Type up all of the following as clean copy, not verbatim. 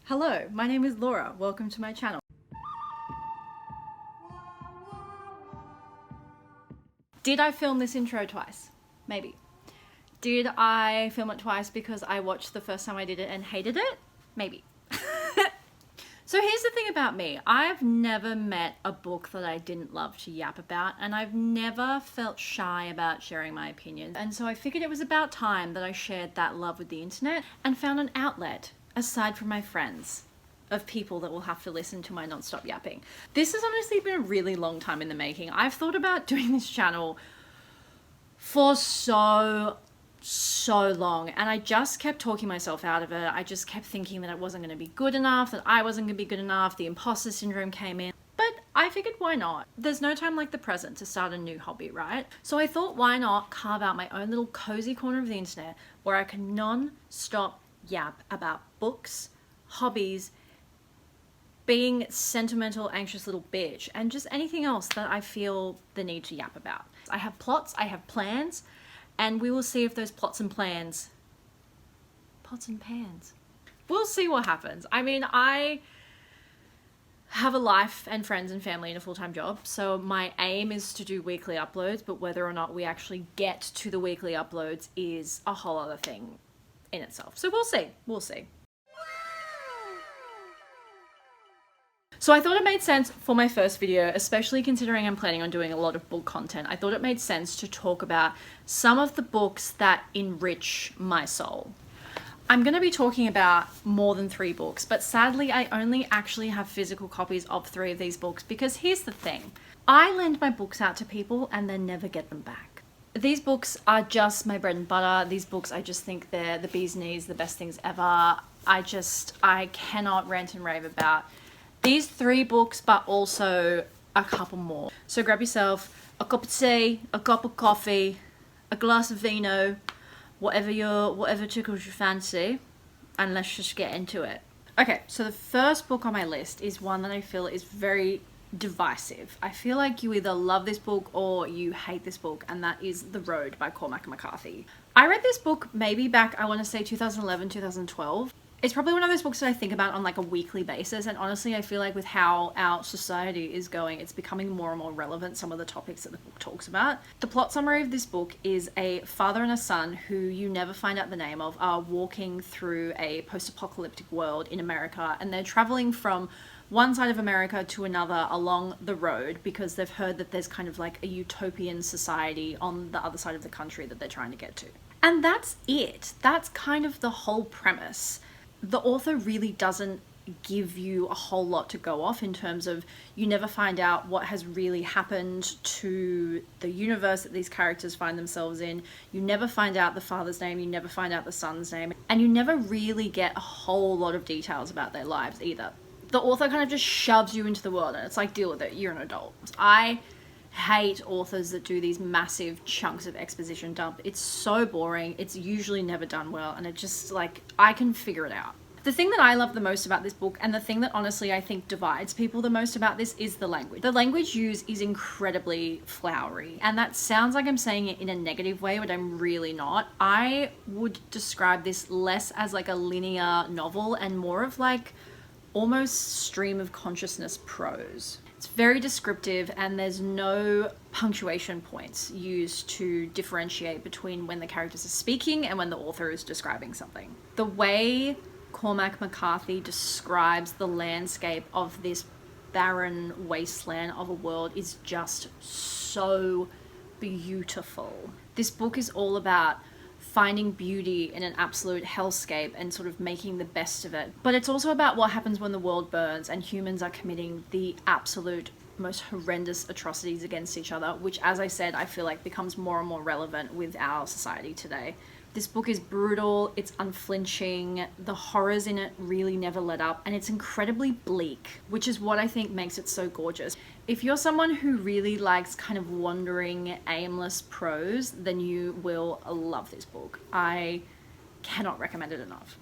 Hello, my name is Laura. Welcome to my channel. Did I film this intro twice? Maybe. Did I film it twice because I watched the first time I did it and hated it? Maybe. So here's the thing about me. I've never met a book that I didn't love to yap about, and I've never felt shy about sharing my opinions. And so I figured it was about time that I shared that love with the internet and found an outlet, aside from my friends, of people that will have to listen to my non-stop yapping. This has honestly been a really long time in the making. I've thought about doing this channel for so long, and I just kept talking myself out of it. I just kept thinking that it wasn't going to be good enough, that I wasn't going to be good enough, the imposter syndrome came in. But I figured, why not? There's no time like the present to start a new hobby, right? So I thought, why not carve out my own little cozy corner of the internet where I can non-stop yap about books, hobbies, being sentimental, anxious little bitch, and just anything else that I feel the need to yap about. I have plots, I have plans, and we will see if those pots and pans, we'll see what happens. I mean, I have a life and friends and family and a full-time job, so my aim is to do weekly uploads, but whether or not we actually get to the weekly uploads is a whole other thing in itself. So we'll see. So I thought it made sense for my first video, especially considering I'm planning on doing a lot of book content. I thought it made sense to talk about some of the books that enrich my soul. I'm going to be talking about more than 3 books, but sadly I only actually have physical copies of 3 of these books because here's the thing. I lend my books out to people and then never get them back. These books are just my bread and butter. These books, I just think they're the bee's knees, the best things ever. I cannot rant and rave about these 3 books, but also a couple more. So grab yourself a cup of tea, a cup of coffee, a glass of vino, whatever tickles your fancy, and let's just get into it. Okay, so the first book on my list is one that I feel is very divisive. I feel like you either love this book or you hate this book, and that is The Road by Cormac McCarthy. I read this book maybe back, I want to say 2011, 2012. It's probably one of those books that I think about on like a weekly basis, and honestly I feel like with how our society is going, it's becoming more and more relevant, some of the topics that the book talks about. The plot summary of this book is a father and a son who you never find out the name of are walking through a post-apocalyptic world in America, and they're traveling from one side of America to another along the road because they've heard that there's kind of like a utopian society on the other side of the country that they're trying to get to. And that's it. That's kind of the whole premise. The author really doesn't give you a whole lot to go off in terms of you never find out what has really happened to the universe that these characters find themselves in. You never find out the father's name, you never find out the son's name, and you never really get a whole lot of details about their lives either. The author kind of just shoves you into the world and it's like, deal with it, you're an adult. I hate authors that do these massive chunks of exposition dump. It's so boring, it's usually never done well, and it just like, I can figure it out. The thing that I love the most about this book, and the thing that honestly I think divides people the most about this, is the language. The language used is incredibly flowery, and that sounds like I'm saying it in a negative way, but I'm really not. I would describe this less as like a linear novel and more of like almost stream of consciousness prose. It's very descriptive and there's no punctuation points used to differentiate between when the characters are speaking and when the author is describing something. The way Cormac McCarthy describes the landscape of this barren wasteland of a world is just so beautiful. This book is all about finding beauty in an absolute hellscape and sort of making the best of it. But it's also about what happens when the world burns and humans are committing the absolute most horrendous atrocities against each other, which, as I said, I feel like becomes more and more relevant with our society today. This book is brutal, it's unflinching, the horrors in it really never let up, and it's incredibly bleak, which is what I think makes it so gorgeous. If you're someone who really likes kind of wandering, aimless prose, then you will love this book. I cannot recommend it enough.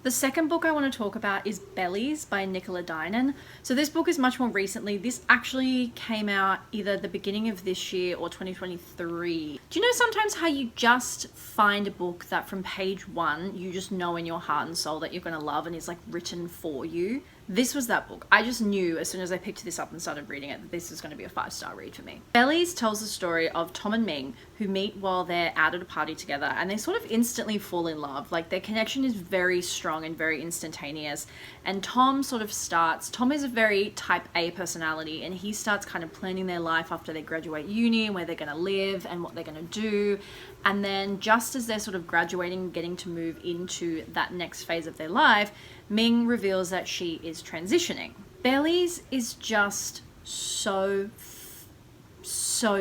The second book I want to talk about is Bellies by Nicola Dinan. So this book is much more recently. This actually came out either the beginning of this year or 2023. Do you know sometimes how you just find a book that from page one, you just know in your heart and soul that you're going to love and is like written for you? This was that book. I just knew as soon as I picked this up and started reading it that this was going to be a 5-star read for me. Bellies tells the story of Tom and Ming, who meet while they're out at a party together, and they sort of instantly fall in love. Like, their connection is very strong and very instantaneous. And Tom is a very type A personality, and he starts kind of planning their life after they graduate uni and where they're going to live and what they're going to do. And then just as they're sort of graduating, getting to move into that next phase of their life, Ming reveals that she is transitioning. Bellies is just so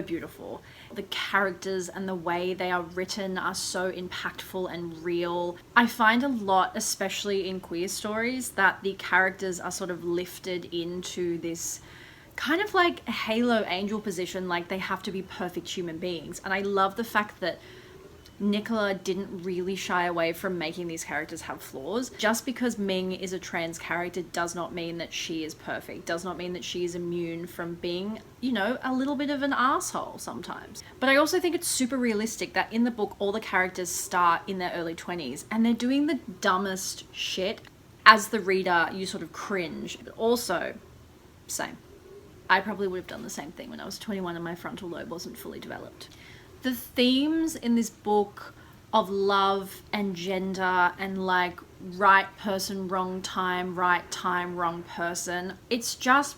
beautiful. The characters and the way they are written are so impactful and real. I find a lot, especially in queer stories, that the characters are sort of lifted into this kind of like a halo angel position, like they have to be perfect human beings. And I love the fact that Nicola didn't really shy away from making these characters have flaws. Just because Ming is a trans character does not mean that she is perfect, does not mean that she is immune from being, you know, a little bit of an asshole sometimes. But I also think it's super realistic that in the book, all the characters start in their early 20s and they're doing the dumbest shit. As the reader, you sort of cringe. But also, same. I probably would have done the same thing when I was 21 and my frontal lobe wasn't fully developed. The themes in this book of love and gender and like right person, wrong time, wrong person. It's just,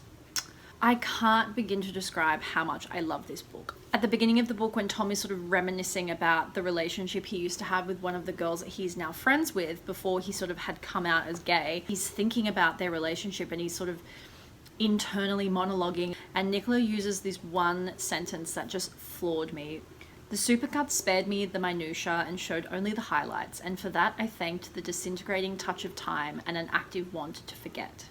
I can't begin to describe how much I love this book. At the beginning of the book, when Tom is sort of reminiscing about the relationship he used to have with one of the girls that he's now friends with before he sort of had come out as gay, he's thinking about their relationship and he's sort of internally monologuing. And Nicola uses this one sentence that just floored me. The supercuts spared me the minutiae and showed only the highlights, and for that I thanked the disintegrating touch of time and an active want to forget.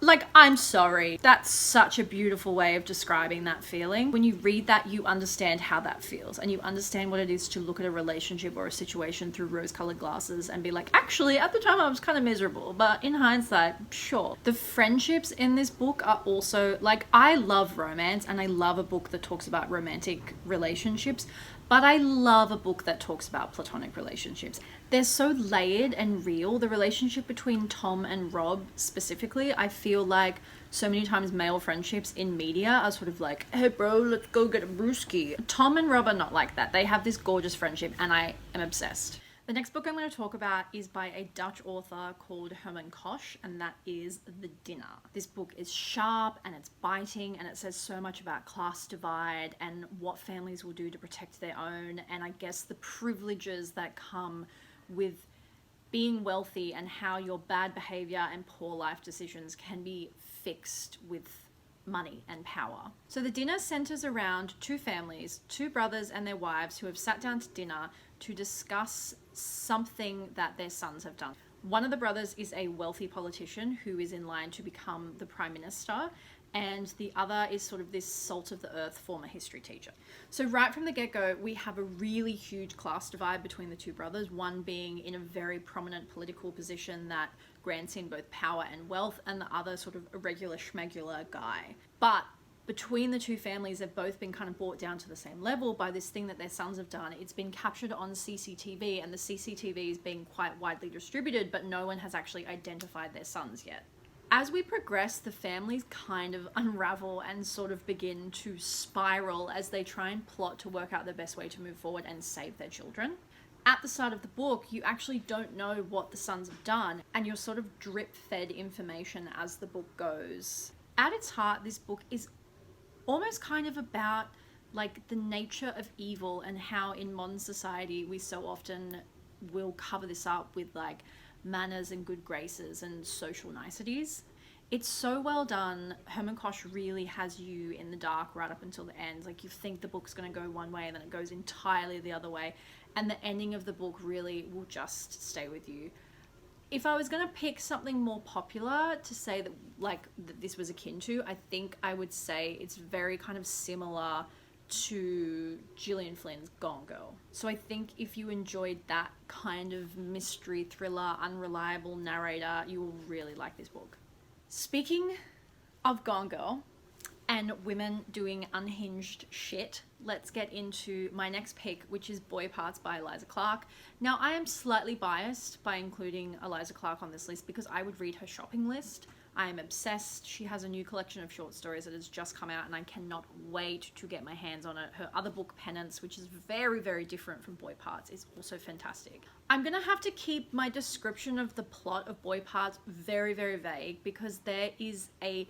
Like, I'm sorry. That's such a beautiful way of describing that feeling. When you read that, you understand how that feels and you understand what it is to look at a relationship or a situation through rose-colored glasses and be like, actually, at the time I was kind of miserable, but in hindsight, sure. The friendships in this book are also, like, I love romance and I love a book that talks about romantic relationships, but I love a book that talks about platonic relationships. They're so layered and real. The relationship between Tom and Rob specifically, I feel like so many times male friendships in media are sort of like, hey bro, let's go get a brewski. Tom and Rob are not like that. They have this gorgeous friendship and I am obsessed. The next book I'm going to talk about is by a Dutch author called Herman Koch, and that is The Dinner. This book is sharp and it's biting and it says so much about class divide and what families will do to protect their own, and I guess the privileges that come with being wealthy and how your bad behavior and poor life decisions can be fixed with money and power. So The Dinner centers around two families, two brothers and their wives who have sat down to dinner to discuss something that their sons have done. One of the brothers is a wealthy politician who is in line to become the prime minister, and the other is sort of this salt of the earth former history teacher. So right from the get-go, we have a really huge class divide between the two brothers, one being in a very prominent political position that grants him both power and wealth, and the other sort of a regular schmegular guy. But between the two families, they've both been kind of brought down to the same level by this thing that their sons have done. It's been captured on CCTV, and the CCTV is being quite widely distributed, but no one has actually identified their sons yet. As we progress, the families kind of unravel and sort of begin to spiral as they try and plot to work out the best way to move forward and save their children. At the start of the book, you actually don't know what the sons have done, and you're sort of drip-fed information as the book goes. At its heart, this book is almost kind of about like the nature of evil and how in modern society we so often will cover this up with like manners and good graces and social niceties. It's so well done. Herman Koch really has you in the dark right up until the end. Like, you think the book's going to go one way and then it goes entirely the other way, and the ending of the book really will just stay with you. If I was going to pick something more popular to say that like that this was akin to, I think I would say it's very kind of similar to Gillian Flynn's Gone Girl. So I think if you enjoyed that kind of mystery thriller, unreliable narrator, you will really like this book. Speaking of Gone Girl and women doing unhinged shit, let's get into my next pick, which is Boy Parts by Eliza Clark. Now, I am slightly biased by including Eliza Clark on this list because I would read her shopping list. I am obsessed. She has a new collection of short stories that has just come out and I cannot wait to get my hands on it. Her other book, Penance, which is very, very different from Boy Parts, is also fantastic. I'm gonna have to keep my description of the plot of Boy Parts very, very vague because there is a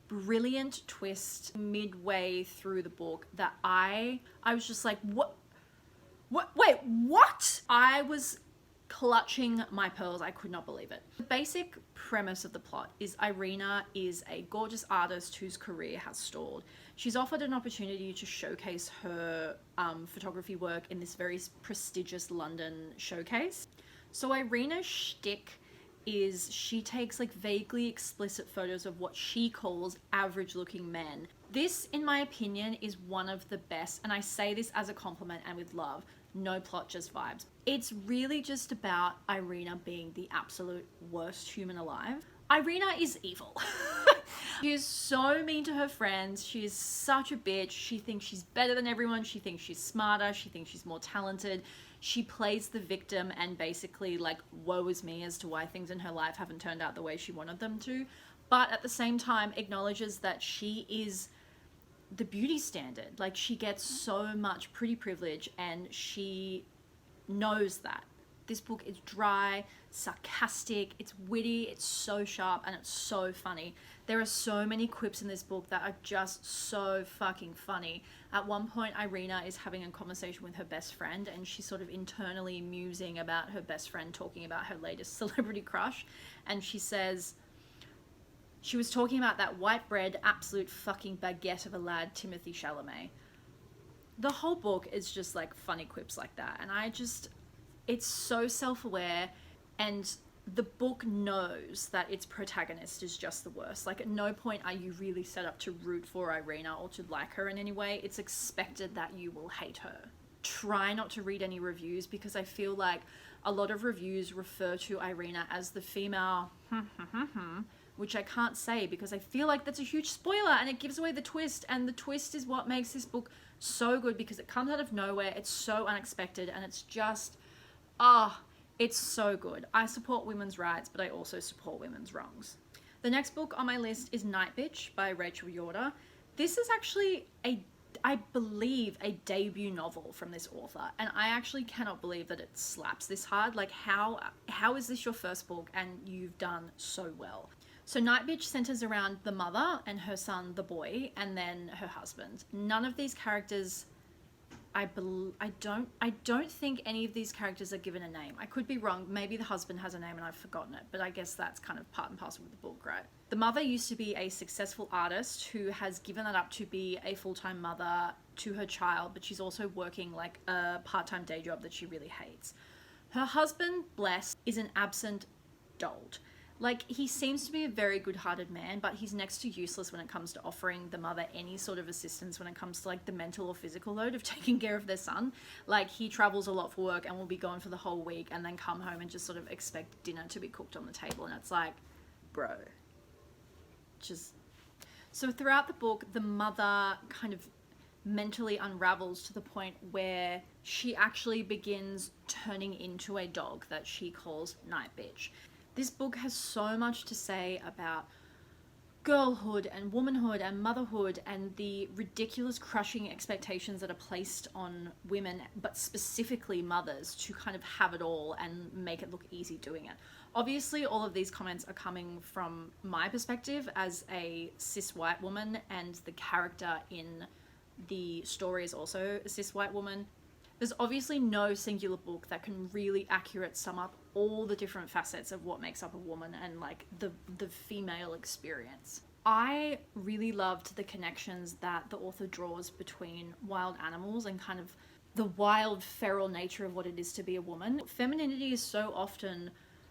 brilliant twist midway through the book that I was just like, wait, what? I was clutching my pearls. I could not believe it. The basic premise of the plot is Irina is a gorgeous artist whose career has stalled. She's offered an opportunity to showcase her photography work in this very prestigious London showcase. So Irina's shtick is she takes like vaguely explicit photos of what she calls average looking men. This, in my opinion, is one of the best, and I say this as a compliment and with love, no plot, just vibes. It's really just about Irina being the absolute worst human alive. Irina is evil. She is so mean to her friends. She is such a bitch. She thinks she's better than everyone. She thinks she's smarter. She thinks she's more talented. She plays the victim and basically like, woe is me as to why things in her life haven't turned out the way she wanted them to. But at the same time, acknowledges that she is the beauty standard. Like, she gets so much pretty privilege and she knows that. This book is dry, sarcastic, it's witty, it's so sharp, and it's so funny. There are so many quips in this book that are just so fucking funny. At one point, Irina is having a conversation with her best friend and she's sort of internally musing about her best friend talking about her latest celebrity crush. And she says, she was talking about that white bread, absolute fucking baguette of a lad, Timothy Chalamet. The whole book is just like funny quips like that. And it's so self-aware, and the book knows that its protagonist is just the worst. Like, at no point are you really set up to root for Irina or to like her in any way. It's expected that you will hate her. Try not to read any reviews because I feel like a lot of reviews refer to Irina as the female which I can't say because I feel like that's a huge spoiler and it gives away the twist, and the twist is what makes this book so good because it comes out of nowhere, it's so unexpected, and it's just it's so good. I support women's rights, but I also support women's wrongs. The next book on my list is Nightbitch by Rachel Yorda. This is actually I believe, a debut novel from this author, and I actually cannot believe that it slaps this hard. Like, how is this your first book and you've done so well? So Nightbitch centers around the mother and her son, the boy, and then her husband. None of these characters, I don't think any of these characters are given a name. I could be wrong. Maybe the husband has a name and I've forgotten it, but I guess that's kind of part and parcel with the book, right? The mother used to be a successful artist who has given that up to be a full-time mother to her child, but she's also working like a part-time day job that she really hates. Her husband, Bless, is an absent dolt. Like, he seems to be a very good-hearted man, but he's next to useless when it comes to offering the mother any sort of assistance when it comes to, like, the mental or physical load of taking care of their son. Like, he travels a lot for work and will be gone for the whole week and then come home and just sort of expect dinner to be cooked on the table. And it's like, bro. So throughout the book, the mother kind of mentally unravels to the point where she actually begins turning into a dog that she calls Nightbitch. This book has so much to say about girlhood and womanhood and motherhood and the ridiculous crushing expectations that are placed on women, but specifically mothers, to kind of have it all and make it look easy doing it. Obviously, all of these comments are coming from my perspective as a cis white woman, and the character in the story is also a cis white woman. There's obviously no singular book that can really accurate sum up all the different facets of what makes up a woman and like the female experience. I really loved the connections that the author draws between wild animals and kind of the wild feral nature of what it is to be a woman. Femininity is so often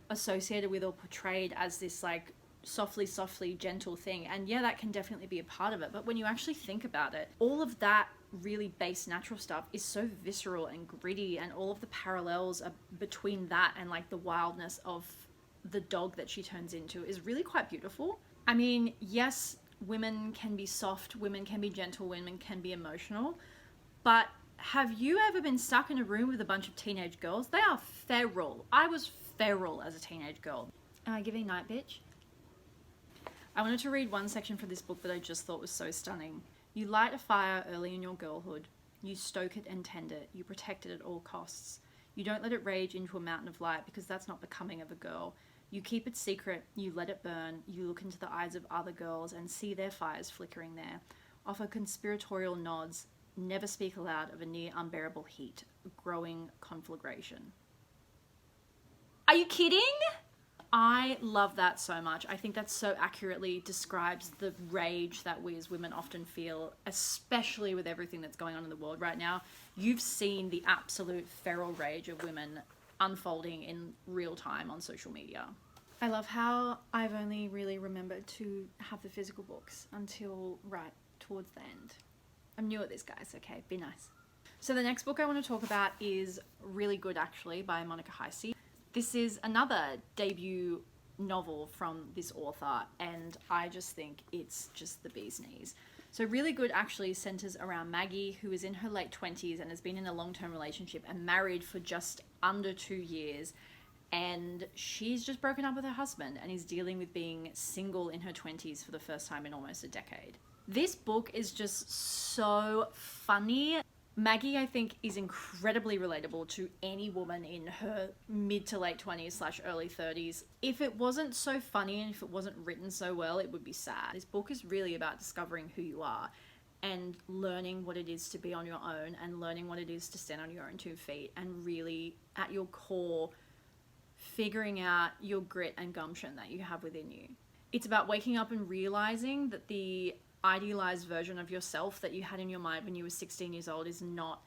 associated with or portrayed as this like softly, gentle thing. And yeah, that can definitely be a part of it. But when you actually think about it, all of that really base natural stuff is so visceral and gritty, and all of the parallels are between that and like the wildness of the dog that she turns into is really quite beautiful. I mean, yes, women can be soft, women can be gentle, women can be emotional, but have you ever been stuck in a room with a bunch of teenage girls? They are feral. I was feral as a teenage girl. Am I giving Nightbitch? I wanted to read one section from this book that I just thought was so stunning. You light a fire early in your girlhood. You stoke it and tend it. You protect it at all costs. You don't let it rage into a mountain of light because that's not becoming of a girl. You keep it secret. You let it burn. You look into the eyes of other girls and see their fires flickering there. Offer conspiratorial nods. Never speak aloud of a near unbearable heat, a growing conflagration. Are you kidding? I love that so much. I think that so accurately describes the rage that we as women often feel, especially with everything that's going on in the world right now. You've seen the absolute feral rage of women unfolding in real time on social media. I love how I've only really remembered to have the physical books until right towards the end. I'm new at this, guys, okay? Be nice. So the next book I want to talk about is Really Good, actually, by Monica Heisey. This is another debut novel from this author, and I just think it's just the bee's knees. So Really Good actually centers around Maggie, who is in her late 20s and has been in a long-term relationship and married for just under 2 years. And she's just broken up with her husband and is dealing with being single in her 20s for the first time in almost a decade. This book is just so funny. Maggie, I think, is incredibly relatable to any woman in her mid to late 20s / early 30s. If it wasn't so funny and if it wasn't written so well, it would be sad. This book is really about discovering who you are and learning what it is to be on your own and learning what it is to stand on your own 2 feet and really, at your core, figuring out your grit and gumption that you have within you. It's about waking up and realizing that the idealized version of yourself that you had in your mind when you were 16 years old is not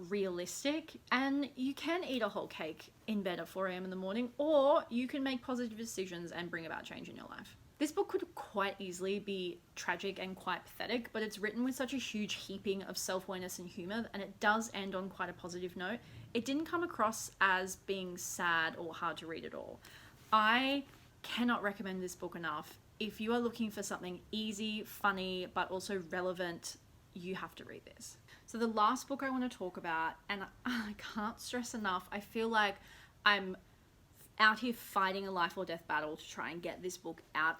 realistic, and you can eat a whole cake in bed at 4 a.m. in the morning, or you can make positive decisions and bring about change in your life. This book could quite easily be tragic and quite pathetic, but it's written with such a huge heaping of self-awareness and humor, and it does end on quite a positive note. It didn't come across as being sad or hard to read at all. I cannot recommend this book enough. If you are looking for something easy, funny, but also relevant, you have to read this. So the last book I want to talk about, and I can't stress enough, I feel like I'm out here fighting a life or death battle to try and get this book out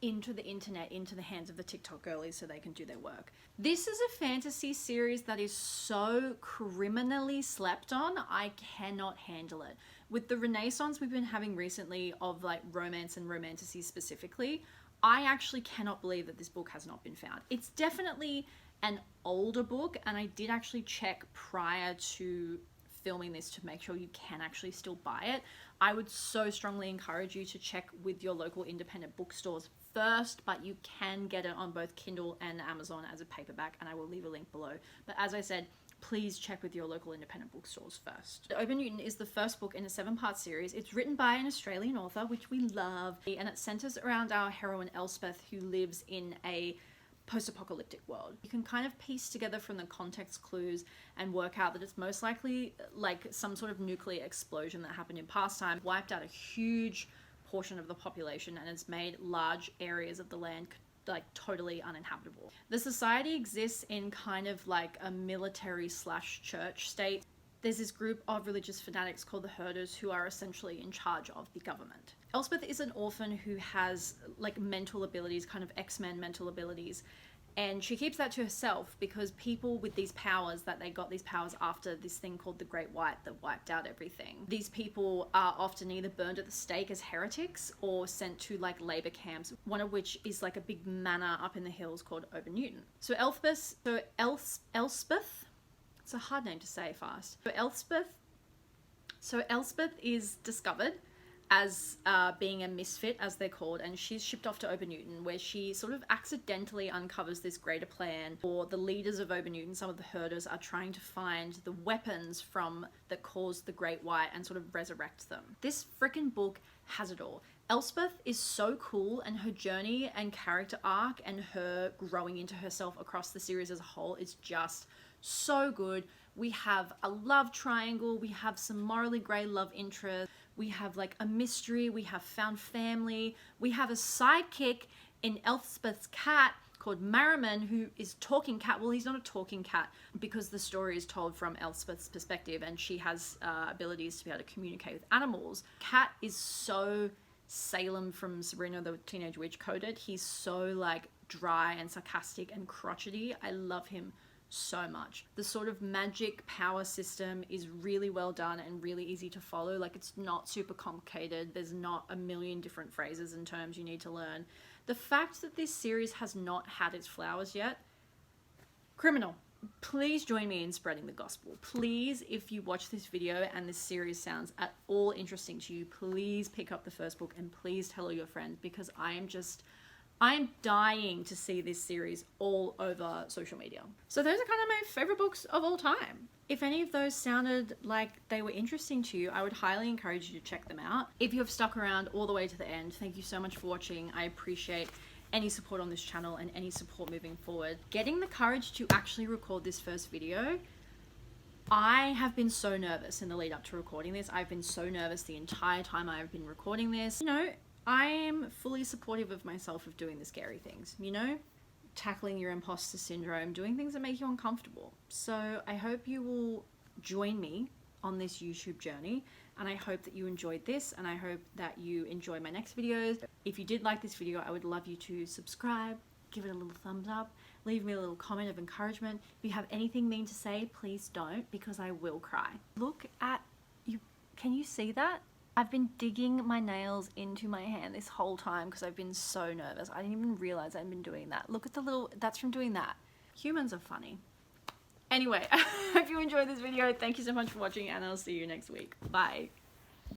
into the internet, into the hands of the TikTok girlies so they can do their work. This is a fantasy series that is so criminally slept on. I cannot handle it. With the renaissance we've been having recently of like romance and romantasy specifically, I actually cannot believe that this book has not been found. It's definitely an older book, and I did actually check prior to filming this to make sure you can actually still buy it. I would so strongly encourage you to check with your local independent bookstores first, but you can get it on both Kindle and Amazon as a paperback, and I will leave a link below. But as I said, please check with your local independent bookstores first. Obernewtyn is the first book in a 7-part series. It's written by an Australian author, which we love, and it centers around our heroine Elspeth, who lives in a post-apocalyptic world. You can kind of piece together from the context clues and work out that it's most likely like some sort of nuclear explosion that happened in past time, wiped out a huge portion of the population, and it's made large areas of the land like totally uninhabitable. The society exists in kind of like a military / church state. There's this group of religious fanatics called the Herders who are essentially in charge of the government. Elspeth is an orphan who has like mental abilities, kind of X-Men mental abilities, and she keeps that to herself because people with these powers, that they got these powers after this thing called the Great White that wiped out everything. These people are often either burned at the stake as heretics or sent to like labor camps, one of which is like a big manor up in the hills called Obernewtyn. So Elspeth, it's a hard name to say fast. So Elspeth is discovered as being a misfit, as they're called, and she's shipped off to Obernewtyn, where she sort of accidentally uncovers this greater plan. For the leaders of Obernewtyn, some of the herders are trying to find the weapons that caused the Great White and sort of resurrect them. This freaking book has it all. Elspeth is so cool, and her journey and character arc and her growing into herself across the series as a whole is just so good. We have a love triangle, we have some morally grey love interest, we have like a mystery, we have found family, we have a sidekick in Elspeth's cat called Merriman, who is talking cat. Well, he's not a talking cat because the story is told from Elspeth's perspective, and she has abilities to be able to communicate with animals. Cat is so Salem from Sabrina the Teenage Witch coded. He's so like dry and sarcastic and crotchety. I love him so much. The sort of magic power system is really well done and really easy to follow. Like, it's not super complicated. There's not a million different phrases and terms you need to learn. The fact that this series has not had its flowers yet, criminal. Please join me in spreading the gospel. Please, if you watch this video and this series sounds at all interesting to you, please pick up the first book and please tell all your friends, because I'm dying to see this series all over social media. So those are kind of my favorite books of all time. If any of those sounded like they were interesting to you, I would highly encourage you to check them out. If you have stuck around all the way to the end, thank you so much for watching. I appreciate any support on this channel and any support moving forward. Getting the courage to actually record this first video, I have been so nervous in the lead up to recording this. I've been so nervous the entire time I've been recording this. You know, I am fully supportive of myself of doing the scary things, you know? Tackling your imposter syndrome, doing things that make you uncomfortable. So I hope you will join me on this YouTube journey, and I hope that you enjoyed this, and I hope that you enjoy my next videos. If you did like this video, I would love you to subscribe, give it a little thumbs up, leave me a little comment of encouragement. If you have anything mean to say, please don't, because I will cry. Look at you. Can you see that? I've been digging my nails into my hand this whole time because I've been so nervous. I didn't even realize I'd been doing that. Look at the little, that's from doing that. Humans are funny. Anyway, I hope you enjoyed this video. Thank you so much for watching, and I'll see you next week. Bye.